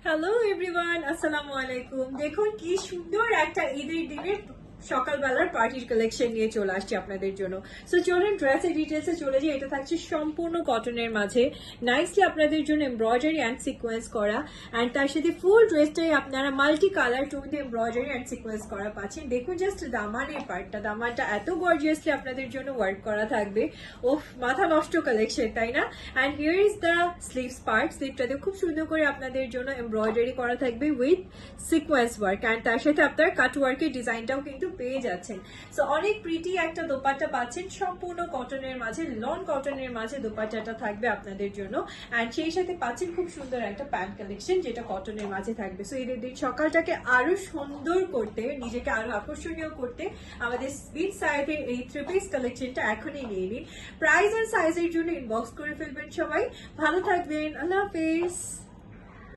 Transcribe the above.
Hello everyone, আসসালামু আলাইকুম। দেখুন কি সুন্দর একটা ঈদের দিনের সকালবেলার পার্টির কালেকশন নিয়ে চলে আসছি আপনাদের জন্য। সো চলুন ড্রেসের ডিটেলসে চলে যাই। এটা থাকছে সম্পূর্ণ কটনের মাঝে, নাইসলি আপনাদের জন্য এমব্রয়ডারি অ্যান্ড সিকোয়েন্স করা, অ্যান্ড তার সাথে ফুল ড্রেসটাই আপনারা মাল্টি কালার টোনে এমব্রয়ডারি অ্যান্ড সিকোয়েন্স করা পাচ্ছেন। দেখুন জাস্ট দামানের পার্টটা, দামানটা এত গর্জিয়াসলি আপনাদের জন্য ওয়ার্ক করা থাকবে। ওফ, মাথা নষ্ট কালেকশন, তাই না? And here is the sleeves part. স্লিভটাতে খুব সুন্দর করে আপনাদের জন্য এমব্রয়ডারি করা থাকবে উইথ সিকোয়েন্স ওয়ার্ক, অ্যান্ড তার সাথে আপনার কাট ওয়ার্কের ডিজাইনটাও কিন্তু পেয়ে যাচ্ছেন। সো অনেক প্রিটি একটা দোপাট্টা পাচ্ছেন সম্পূর্ণ কটনের মাঝে, লন কটনের মাঝে দোপাট্টাটা থাকবে আপনাদের জন্য, অ্যান্ড সেই সাথে পাচ্ছেন খুব সুন্দর একটা প্যান্ট কালেকশন যেটা কটনের মাঝে থাকবে। সো ঈদের দিন সকালটাকে আরো সুন্দর করতে, নিজেকে আরো আকর্ষণীয় করতে আমাদের স্পিড সাইডের এই থ্রি পিস কালেকশনটা এখনই নিয়ে নিন। প্রাইস আর সাইজের জন্য ইনবক্স করে ফেলবেন সবাই। ভালো থাকবেন, আল্লাহ হাফেজ।